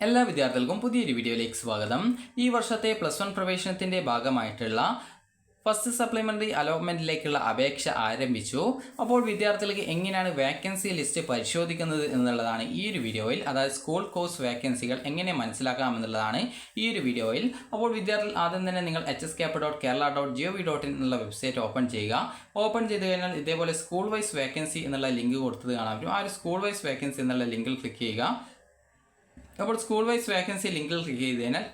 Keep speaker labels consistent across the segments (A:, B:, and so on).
A: എല്ലാ വിദ്യാർത്ഥികൾക്കും പുതിയൊരു വീഡിയോയിലേക്ക് സ്വാഗതം. ഈ വർഷത്തെ +1 പ്രവേശനത്തിൻ്റെ ഭാഗമായിട്ടുള്ള ഫസ്റ്റ് സപ്ലിമെൻ്ററി അലോട്ട്മെൻറ്റിലേക്കുള്ള അപേക്ഷ ആരംഭിച്ചു. അപ്പോൾ വിദ്യാർത്ഥികൾക്ക് എങ്ങനെയാണ് വേക്കൻസി ലിസ്റ്റ് പരിശോധിക്കുന്നത് എന്നുള്ളതാണ് ഈ ഒരു വീഡിയോയിൽ. അതായത് സ്കൂൾ കോഴ്സ് വേക്കൻസികൾ എങ്ങനെ മനസ്സിലാക്കാമെന്നുള്ളതാണ് ഈ ഒരു വീഡിയോയിൽ. അപ്പോൾ വിദ്യാർത്ഥികൾ ആദ്യം തന്നെ നിങ്ങൾ hscap.kerala.gov.in എന്നുള്ള വെബ്സൈറ്റ് ഓപ്പൺ ചെയ്യുക. ഓപ്പൺ ചെയ്ത് കഴിഞ്ഞാൽ ഇതേപോലെ സ്കൂൾ വൈസ് വേക്കൻസി എന്നുള്ള ലിങ്ക് കൊടുത്തത് കാണാൻ പറ്റും. ആ ഒരു സ്കൂൾ വൈസ് വേക്കൻസി എന്നുള്ള ലിങ്കിൽ ക്ലിക്ക് ചെയ്യുക. അപ്പോൾ സ്കൂൾ വൈസ് വേക്കൻസി ലിങ്കിൽ ക്ലിക്ക് ചെയ്ത് കഴിഞ്ഞാൽ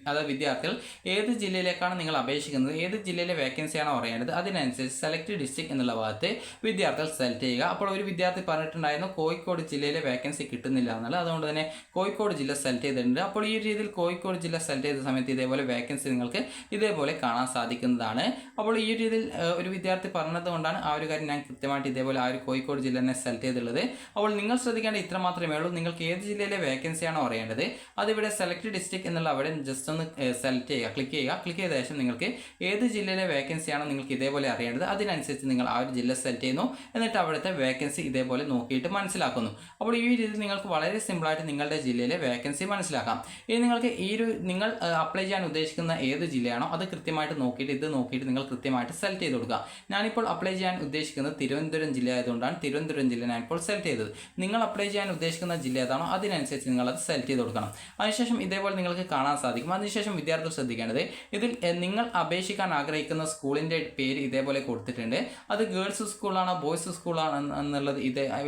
A: അതായത് വിദ്യാർത്ഥികൾ ഏത് ജില്ലയിലേക്കാണ് നിങ്ങൾ അപേക്ഷിക്കുന്നത്, ഏത് ജില്ലയിലെ വേക്കൻസിയാണോ അറിയേണ്ടത്, അതിനനുസരിച്ച് സെലക്ട് ഡിസ്ട്രിക്ട് എന്നുള്ള ഭാഗത്ത് വിദ്യാർത്ഥികൾ സെലക്ട് ചെയ്യുക. അപ്പോൾ ഒരു വിദ്യാർത്ഥി പറഞ്ഞിട്ടുണ്ടായിരുന്നു കോഴിക്കോട് ജില്ലയിലെ വേക്കൻസി കിട്ടുന്നില്ല എന്നുള്ളത്. അതുകൊണ്ട് തന്നെ കോഴിക്കോട് ജില്ല സെലക്ട് ചെയ്തിട്ടുണ്ട്. അപ്പോൾ ഈ രീതിയിൽ കോഴിക്കോട് ജില്ല സെലക്ട് ചെയ്ത സമയത്ത് ഇതേപോലെ വേക്കൻസി നിങ്ങൾക്ക് ഇതേപോലെ കാണാൻ സാധിക്കുന്നതാണ്. അപ്പോൾ ഈ രീതിയിൽ ഒരു വിദ്യാർത്ഥി പറഞ്ഞതുകൊണ്ടാണ് ആ ഒരു കാര്യം ഞാൻ കൃത്യമായിട്ട് ഇതേപോലെ ആ ഒരു കോഴിക്കോട് ജില്ല തന്നെ സെലക്ട് ചെയ്തിട്ടുള്ളത്. അപ്പോൾ നിങ്ങൾ ശ്രദ്ധിക്കേണ്ട ഇത്ര മാത്രമേ ഉള്ളൂ. നിങ്ങൾക്ക് ഏത് ജില്ലയിലെ വേക്കൻസിയാണോ അറിയേണ്ടത് അതിവിടെ സെലക്ട് ഡിസ്ട്രിക്ട് എന്നുള്ള അവിടെ ജസ്റ്റ് ഒന്ന് സെലക്ട് ചെയ്യുക, ക്ലിക്ക് ചെയ്യുക. ക്ലിക്ക് ചെയ്ത ശേഷം നിങ്ങൾക്ക് ഏത് ജില്ലയിലെ വേക്കൻസിയാണോ നിങ്ങൾക്ക് ഇതേപോലെ അറിയേണ്ടത് അതിനനുസരിച്ച് നിങ്ങൾ ആ ഒരു ജില്ല സെലക്ട് ചെയ്യുന്നു. എന്നിട്ട് അവിടുത്തെ വേക്കൻസി ഇതേപോലെ നോക്കിയിട്ട് മനസ്സിലാക്കുന്നു. അപ്പോൾ ഈ രീതിയിൽ നിങ്ങൾക്ക് വളരെ സിമ്പിളായിട്ട് നിങ്ങളുടെ ജില്ലയിലെ വേക്കൻസി മനസ്സിലാക്കാം. ഇനി നിങ്ങൾക്ക് നിങ്ങൾ അപ്ലൈ ചെയ്യാൻ ഉദ്ദേശിക്കുന്ന ഏത് ജില്ലയാണോ അത് കൃത്യമായിട്ട് നോക്കിയിട്ട് നിങ്ങൾ കൃത്യമായിട്ട് സെലക്ട് ചെയ്ത് കൊടുക്കുക. ഞാനിപ്പോൾ അപ്ലൈ ചെയ്യാൻ ഉദ്ദേശിക്കുന്നത് തിരുവനന്തപുരം ജില്ല ആയതുകൊണ്ടാണ് തിരുവനന്തപുരം ജില്ല ഞാനിപ്പോൾ സെലക്ട് ചെയ്തത്. നിങ്ങൾ അപ്ലൈ ചെയ്യാൻ ഉദ്ദേശിക്കുന്ന ജില്ല ഏതാണോ അതിനനുസരിച്ച് നിങ്ങളത് സെലക്ട് ചെയ്ത് കൊടുക്കണം. അതിനുശേഷം ഇതേപോലെ നിങ്ങൾക്ക് കാണാൻ സാധിക്കും. അതിനുശേഷം വിദ്യാർത്ഥികൾ ശ്രദ്ധിക്കേണ്ടത് ഇതിൽ നിങ്ങൾ അപേക്ഷിക്കാൻ ആഗ്രഹിക്കുന്ന സ്കൂളിൻ്റെ പേര് ഇതേപോലെ കൊടുത്തിട്ടുണ്ട്. അത് ഗേൾസ് സ്കൂളാണോ ബോയ്സ് സ്കൂളാണോ എന്നുള്ളത്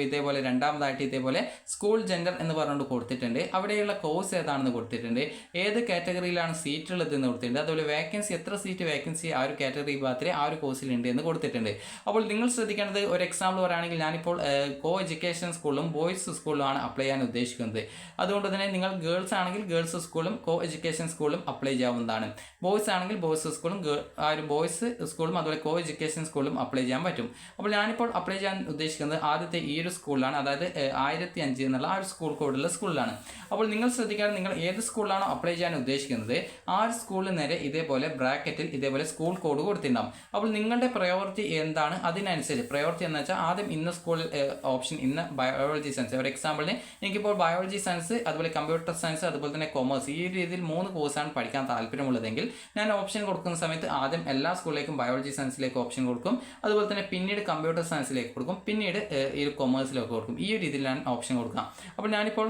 A: ഇതേപോലെ രണ്ടാമതായിട്ട് ഇതേപോലെ സ്കൂൾ ജെൻഡർ എന്ന് പറഞ്ഞുകൊണ്ട് കൊടുത്തിട്ടുണ്ട്. അവിടെയുള്ള കോഴ്സ് ഏതാണെന്ന് കൊടുത്തിട്ടുണ്ട്. ഏത് കാറ്റഗറിയിലാണ് സീറ്റ് ഉള്ളത് എന്ന് കൊടുത്തിട്ടുണ്ട്. അതുപോലെ വേക്കൻസി എത്ര സീറ്റ് വേക്കൻസി ആ ഒരു കാറ്റഗറി വിഭാഗത്തിൽ ആ ഒരു കോഴ്സിലുണ്ട് എന്ന് കൊടുത്തിട്ടുണ്ട്. അപ്പോൾ നിങ്ങൾ ശ്രദ്ധിക്കേണ്ടത് ഒരു എക്സാമ്പിൾ പറയുകയാണെങ്കിൽ ഞാനിപ്പോൾ കോ എഡ്യൂക്കേഷൻ സ്കൂളിലും ബോയ്സ് സ്കൂളിലുമാണ് അപ്ലൈ ചെയ്യാൻ ഉദ്ദേശിക്കുന്നത്. അതുകൊണ്ട് തന്നെ നിങ്ങൾ ഗേൾസ് ആണെങ്കിൽ ഗേൾസ് സ്കൂളും കോ എഡ്യൂക്കേഷൻ സ്കൂളും അപ്ലൈ ചെയ്യാവുന്നതാണ്. ബോയ്സ് ആണെങ്കിൽ ബോയ്സ് സ്കൂളും ആ ഒരു ബോയ്സ് സ്കൂളും അതുപോലെ കോ എഡ്യൂക്കേഷൻ സ്കൂളും അപ്ലൈ ചെയ്യാൻ പറ്റും. അപ്പോൾ ഞാനിപ്പോൾ അപ്ലൈ ചെയ്യാൻ ഉദ്ദേശിക്കുന്നത് ആദ്യത്തെ ഈ ഒരു സ്കൂളിലാണ്, അതായത് 1005 എന്നുള്ള ആ ഒരു സ്കൂൾ കോഡുള്ള സ്കൂളിലാണ്. അപ്പോൾ നിങ്ങൾ ശ്രദ്ധിക്കാതെ നിങ്ങൾ ഏത് സ്കൂളിലാണോ അപ്ലൈ ചെയ്യാൻ ഉദ്ദേശിക്കുന്നത് ആ ഒരു സ്കൂളിൽ നേരെ ഇതേപോലെ ബ്രാക്കറ്റിൽ ഇതേപോലെ സ്കൂൾ കോഡ് കൊടുത്തിട്ടുണ്ടാവും. അപ്പോൾ നിങ്ങളുടെ പ്രയോറിറ്റി എന്താണ് അതിനനുസരിച്ച് പ്രയോറിറ്റി എന്ന് വെച്ചാൽ ആദ്യം ഇന്ന സ്കൂളിൽ ഓപ്ഷൻ ഇന്ന ബയോളജി സയൻസ്, ഒരു എക്സാമ്പിളിന് എനിക്കിപ്പോൾ ബയോളജി സയൻസ് അതുപോലെ കമ്പ്യൂട്ടർ സയൻസ് അതുപോലെ തന്നെ കൊമേഴ്സ് ഈ രീതിയിൽ 3 കോഴ്സാണ് പഠിക്കാൻ താല്പര്യമുള്ളതെങ്കിൽ ഞാൻ ഓപ്ഷൻ കൊടുക്കുന്ന സമയത്ത് ആദ്യം എല്ലാ സ്കൂളിലേക്കും ബയോളജി സയൻസിലേക്ക് ഓപ്ഷൻ കൊടുക്കും. അതുപോലെ തന്നെ പിന്നീട് കമ്പ്യൂട്ടർ സയൻസിലേക്ക് കൊടുക്കും, പിന്നീട് ഈ കൊമേഴ്സിലേക്ക് കൊടുക്കും. ഈ ഒരു രീതിയിൽ ഞാൻ ഓപ്ഷൻ കൊടുക്കാം. അപ്പോൾ ഞാനിപ്പോൾ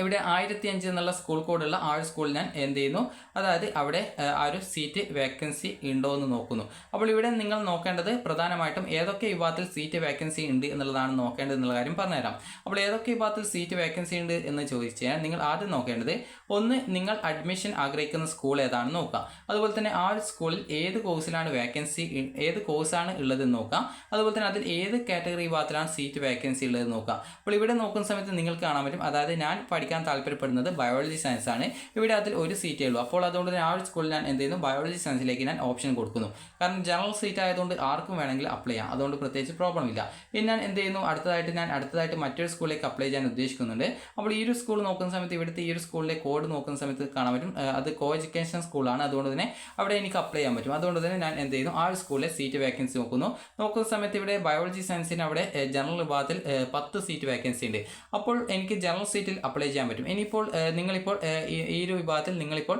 A: ഇവിടെ 1005 എന്നുള്ള സ്കൂൾ കോഡുള്ള ആ ഒരു സ്കൂളിൽ ഞാൻ എന്ത് ചെയ്യുന്നു, അതായത് അവിടെ ആ ഒരു സീറ്റ് വേക്കൻസി ഉണ്ടോ എന്ന് നോക്കുന്നു. അപ്പോൾ ഇവിടെ നിങ്ങൾ നോക്കേണ്ടത് പ്രധാനമായിട്ടും ഏതൊക്കെ വിഭാഗത്തിൽ സീറ്റ് വേക്കൻസി ഉണ്ട് എന്നുള്ളതാണ് നോക്കേണ്ടത് എന്നുള്ള കാര്യം പറഞ്ഞുതരാം. അപ്പോൾ ഏതൊക്കെ വിഭാഗത്തിൽ സീറ്റ് വേക്കൻസി ഉണ്ട് എന്ന് ചോദിച്ചു കഴിഞ്ഞാൽ നിങ്ങൾ ആദ്യം നോക്കേണ്ടത് ഒന്ന് നിങ്ങൾ അഡ്മിഷൻ ആഗ്രഹിക്കുന്ന സ്കൂൾ ഏതാണെന്ന് നോക്കുക. അതുപോലെ തന്നെ ആ ഒരു സ്കൂളിൽ ഏത് കോഴ്സിലാണ് വേക്കൻസി ഏത് കോഴ്സാണ് ഉള്ളതെന്ന് നോക്കുക. അതുപോലെ തന്നെ അതിൽ ഏത് കാറ്റഗറി വിഭാഗത്തിലാണ് സീറ്റ് വേക്കൻസി ഉള്ളതെന്ന് നോക്കുക. അപ്പോൾ ഇവിടെ നോക്കുന്ന സമയത്ത് നിങ്ങൾക്ക് കാണാൻ പറ്റും, അതായത് ഞാൻ പഠിക്കാൻ താല്പര്യപ്പെടുന്നത് ബയോളജി സയൻസ് ആണ്. ഇവിടെ അതിൽ ഒരു സീറ്റേ ഉള്ളൂ. അപ്പോൾ അതുകൊണ്ട് തന്നെ ആ ഒരു സ്കൂളിൽ ഞാൻ എന്ത് ചെയ്യുന്നു, ബയോളജി സയൻസിലേക്ക് ഞാൻ ഓപ്ഷൻ കൊടുക്കുന്നു. കാരണം ജനറൽ സീറ്റ് ആയതുകൊണ്ട് ആർക്കും വേണമെങ്കിൽ അപ്ലൈ ചെയ്യാം, അതുകൊണ്ട് പ്രത്യേകിച്ച് പ്രോബ്ലം ഇല്ല. ഇനി ഞാൻ എന്ത് ചെയ്യുന്നു, അടുത്തതായിട്ട് മറ്റൊരു സ്കൂളിലേക്ക് അപ്ലൈ ചെയ്യാൻ ഉദ്ദേശിക്കുന്നുണ്ട്. അപ്പോൾ ഈ ഒരു സ്കൂൾ നോക്കുന്ന സമയത്ത് ഇവിടുത്തെ ഈ ഒരു സ്കൂളിലെ കോഡ് നോക്കുന്ന സമയത്ത് കാണാൻ പറ്റും, അത് കോ എഡ്യൂക്കേഷൻ സ്കൂളാണ്. അതുകൊണ്ട് തന്നെ അവിടെ എനിക്ക് അപ്ലൈ ചെയ്യാൻ പറ്റും. അതുകൊണ്ട് തന്നെ ഞാൻ എന്ത് ചെയ്യുന്നു, ആ ഒരു സ്കൂളിലെ സീറ്റ് വേക്കൻസി നോക്കുന്ന സമയത്ത് ഇവിടെ ബയോളജി സയൻസിന് അവിടെ ജനറൽ വിഭാഗത്തിൽ 10 സീറ്റ് വേക്കൻസി ഉണ്ട്. അപ്പോൾ എനിക്ക് ജനറൽ സീറ്റിൽ അപ്ലൈ ചെയ്യാൻ പറ്റും. ഇനിയിപ്പോൾ നിങ്ങളിപ്പോൾ ഈ ഒരു വിഭാഗത്തിൽ നിങ്ങളിപ്പോൾ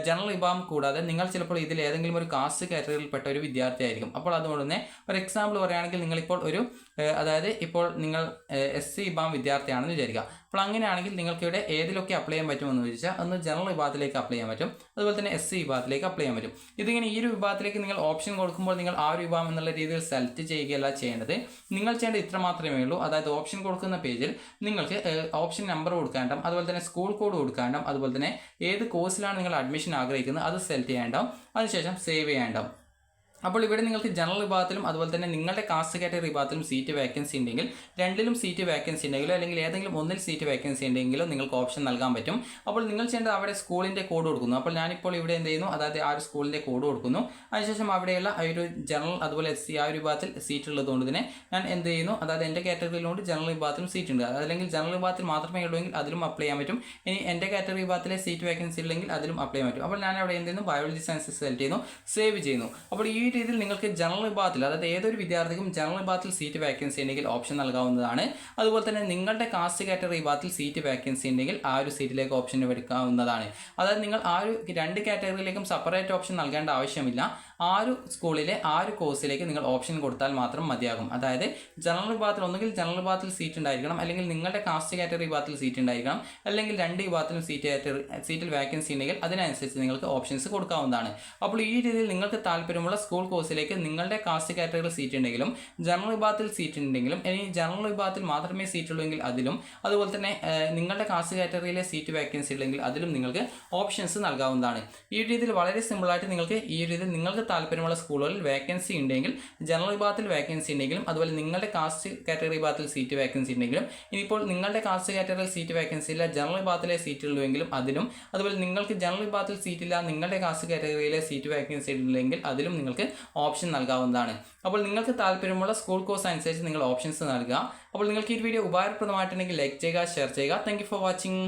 A: ജനറൽ വിഭാഗം കൂടാതെ നിങ്ങൾ ചിലപ്പോൾ ഇതിൽ ഏതെങ്കിലും ഒരു കാസ്റ്റ് കാറ്റഗറിയിൽപ്പെട്ട ഒരു വിദ്യാർത്ഥി ആയിരിക്കും. അപ്പോൾ അതുകൊണ്ട് തന്നെ ഒരു എക്സാമ്പിൾ പറയുകയാണെങ്കിൽ നിങ്ങളിപ്പോൾ അതായത് ഇപ്പോൾ നിങ്ങൾ SC വിഭാഗം വിദ്യാർത്ഥിയാണെന്ന് വിചാരിക്കുക. അപ്പോൾ അങ്ങനെയാണെങ്കിൽ നിങ്ങൾക്ക് ഇവിടെ ഏതിലൊക്കെ അപ്ലൈ ചെയ്യാൻ പറ്റുമെന്ന് ചോദിച്ചാൽ ഒന്ന് ജനറൽ വിഭാഗത്തിലേക്ക് അപ്ലൈ ചെയ്യാൻ പറ്റും, അതുപോലെ തന്നെ SC വിഭാഗത്തിലേക്ക് അപ്ലൈ ചെയ്യാൻ പറ്റും. ഇതിങ്ങനെ ഈ ഒരു വിഭാഗത്തിലേക്ക് നിങ്ങൾ ഓപ്ഷൻ കൊടുക്കുമ്പോൾ നിങ്ങൾ ആ ഒരു വിഭാഗം എന്നുള്ള രീതിയിൽ സെലക്ട് ചെയ്യുകയല്ല ചെയ്യേണ്ടത്. നിങ്ങൾ ചെയ്യേണ്ടത് ഇത്ര മാത്രമേ ഉള്ളൂ, അതായത് ഓപ്ഷൻ കൊടുക്കുന്ന പേജിൽ നിങ്ങൾക്ക് ഓപ്ഷൻ നമ്പർ കൊടുക്കാനും അതുപോലെ തന്നെ സ്കൂൾ കോഡ് കൊടുക്കാനും അതുപോലെ തന്നെ ഏത് കോഴ്സിലാണ് നിങ്ങൾ അഡ്മിഷൻ ആഗ്രഹിക്കുന്നത് അത് സെലക്ട് ചെയ്യേണ്ടാവും. അതിനുശേഷം സേവ് ചെയ്യേണ്ടാവും. അപ്പോൾ ഇവിടെ നിങ്ങൾക്ക് ജനറൽ വിഭാഗത്തിലും അതുപോലെ തന്നെ നിങ്ങളുടെ കാസ്റ്റ് കാറ്റഗറി വിഭാഗത്തിലും സീറ്റ് വേക്കൻസി ഉണ്ടെങ്കിൽ രണ്ടിലും സീറ്റ് വേക്കൻസി ഉണ്ടെങ്കിലോ അല്ലെങ്കിൽ ഏതെങ്കിലും ഒന്നിൽ സീറ്റ് വേക്കൻസി ഉണ്ടെങ്കിലോ നിങ്ങൾക്ക് ഓപ്ഷൻ നൽകാൻ പറ്റും. അപ്പോൾ നിങ്ങൾ ചെയ്യേണ്ടത് അവിടെ സ്കൂളിൻ്റെ കോഡ് കൊടുക്കുന്നു. അപ്പോൾ ഞാനിപ്പോൾ ഇവിടെ എന്ത് ചെയ്യുന്നു, അതായത് ആ ഒരു സ്കൂളിൻ്റെ കോഡ് കൊടുക്കുന്നു. അതിനുശേഷം അവിടെയുള്ള ആ ഒരു ജനറൽ അതുപോലെ SC ആ ഒരു വിഭാഗത്തിൽ സീറ്റ് ഉള്ളതുകൊണ്ട് തന്നെ ഞാൻ എന്ത് ചെയ്യുന്നു, അതായത് എൻ്റെ കാറ്റഗറിയിലുണ്ട് ജനറൽ വിഭാഗത്തിലും സീറ്റ് ഉണ്ട്. അല്ലെങ്കിൽ ജനറൽ വിഭാഗത്തിൽ മാത്രമേ ഉള്ളൂവെങ്കിൽ അതിലും അപ്ലൈ ചെയ്യാൻ പറ്റും. ഇനി എൻ്റെ കാറ്റഗറി വിഭാഗത്തിലെ സീറ്റ് വേക്കൻസി ഉണ്ടെങ്കിൽ അതിലും അപ്ലൈ ചെയ്യാൻ പറ്റും. അപ്പോൾ ഞാൻ അവിടെ എന്ത് ചെയ്യുന്നു, ബയോളജി സയൻസ് സെലക്ട് ചെയ്യുന്നു, സേവ് ചെയ്യുന്നു. അപ്പോൾ ഈ രീതിയിൽ നിങ്ങൾക്ക് ജനറൽ വിഭാഗത്തിൽ, അതായത് ഏതൊരു വിദ്യാർത്ഥിക്കും ജനറൽ വിഭാഗത്തിൽ സീറ്റ് വാക്കൻസി ഉണ്ടെങ്കിൽ ഓപ്ഷൻ നൽകാവുന്നതാണ്. അതുപോലെ തന്നെ നിങ്ങളുടെ കാസ്റ്റ് കാറ്റഗറി വിഭാഗത്തിൽ സീറ്റ് വാക്കൻസി ഉണ്ടെങ്കിൽ ആ ഒരു സീറ്റിലേക്ക് ഓപ്ഷൻ എടുക്കാവുന്നതാണ്. അതായത് നിങ്ങൾ ആ ഒരു 2 കാറ്റഗറിയിലേക്കും സെപ്പറേറ്റ് ഓപ്ഷൻ നൽകേണ്ട ആവശ്യമില്ല. ആ ഒരു സ്കൂളിലെ ആ ഒരു കോഴ്സിലേക്ക് നിങ്ങൾ ഓപ്ഷൻ കൊടുത്താൽ മാത്രം മതിയാകും. അതായത് ജനറൽ വിഭാഗത്തിൽ ഒന്നുകിൽ ജനറൽ വിഭാഗത്തിൽ സീറ്റ് ഉണ്ടായിരിക്കണം, അല്ലെങ്കിൽ നിങ്ങളുടെ കാസ്റ്റ് കാറ്റഗറി വിഭാഗത്തിൽ സീറ്റ് ഉണ്ടായിരിക്കണം, അല്ലെങ്കിൽ 2 വിഭാഗത്തിലും സീറ്റിൽ വാക്കൻസി ഉണ്ടെങ്കിൽ അതിനനുസരിച്ച് നിങ്ങൾക്ക് ഓപ്ഷൻസ് കൊടുക്കാവുന്നതാണ്. അപ്പോൾ ഈ രീതിയിൽ നിങ്ങൾക്ക് താല്പര്യമുള്ള സ്കൂൾ കോഴ്സിലേക്ക് നിങ്ങളുടെ കാസ്റ്റ് കാറ്റഗറിയിൽ സീറ്റ് ഉണ്ടെങ്കിലും ജനറൽ വിഭാഗത്തിൽ സീറ്റ് ഉണ്ടെങ്കിലും, ഇനി ജനറൽ വിഭാഗത്തിൽ മാത്രമേ സീറ്റ് ഉള്ളൂ എങ്കിൽ അതിലും, അതുപോലെ തന്നെ നിങ്ങളുടെ കാസ്റ്റ് കാറ്റഗറിയിലെ സീറ്റ് വാക്കൻസി ഉണ്ടെങ്കിൽ അതിലും നിങ്ങൾക്ക് ഓപ്ഷൻസ് നൽകാവുന്നതാണ്. ഈ രീതിയിൽ വളരെ സിമ്പിളായിട്ട് നിങ്ങൾക്ക് ഈ രീതിയിൽ നിങ്ങൾക്ക് താല്പര്യമുള്ള സ്കൂളുകളിൽ വേക്കൻസി ഉണ്ടെങ്കിൽ, ജനറൽ വിഭാഗത്തിൽ വേക്കൻസി ഉണ്ടെങ്കിലും, അതുപോലെ നിങ്ങളുടെ കാസ്റ്റ് കാറ്റഗറി വിഭാഗത്തിൽ സീറ്റ് വേക്കൻസി ഉണ്ടെങ്കിലും, ഇനിയിപ്പോൾ നിങ്ങളുടെ കാസ്റ്റ് കാറ്റഗറിയിൽ സീറ്റ് വേക്കൻസി ഇല്ല, ജനറൽ വിഭാഗത്തിലെ സീറ്റ് ഉള്ളുവെങ്കിലും അതിലും, അതുപോലെ നിങ്ങൾക്ക് ജനറൽ വിഭാഗത്തിൽ സീറ്റ് ഇല്ല, നിങ്ങളുടെ കാസ്റ്റ് കാറ്റഗറിയിലെ സീറ്റ് വേക്കൻസി ഉണ്ടെങ്കിൽ അതിലും നിങ്ങൾക്ക് ഓപ്ഷൻ നൽകാവുന്നതാണ്. അപ്പോൾ നിങ്ങൾക്ക് താല്പര്യമുള്ള സ്കൂൾ കോഴ്സ് അനുസരിച്ച് നിങ്ങൾ ഓപ്ഷൻസ് നൽകുക. അപ്പോൾ നിങ്ങൾക്ക് ഈ വീഡിയോ ഉപകാരപ്രദമായിട്ടുണ്ടെങ്കിൽ ലൈക്ക് ചെയ്യുക, ഷെയർ ചെയ്യുക. Thank you for watching.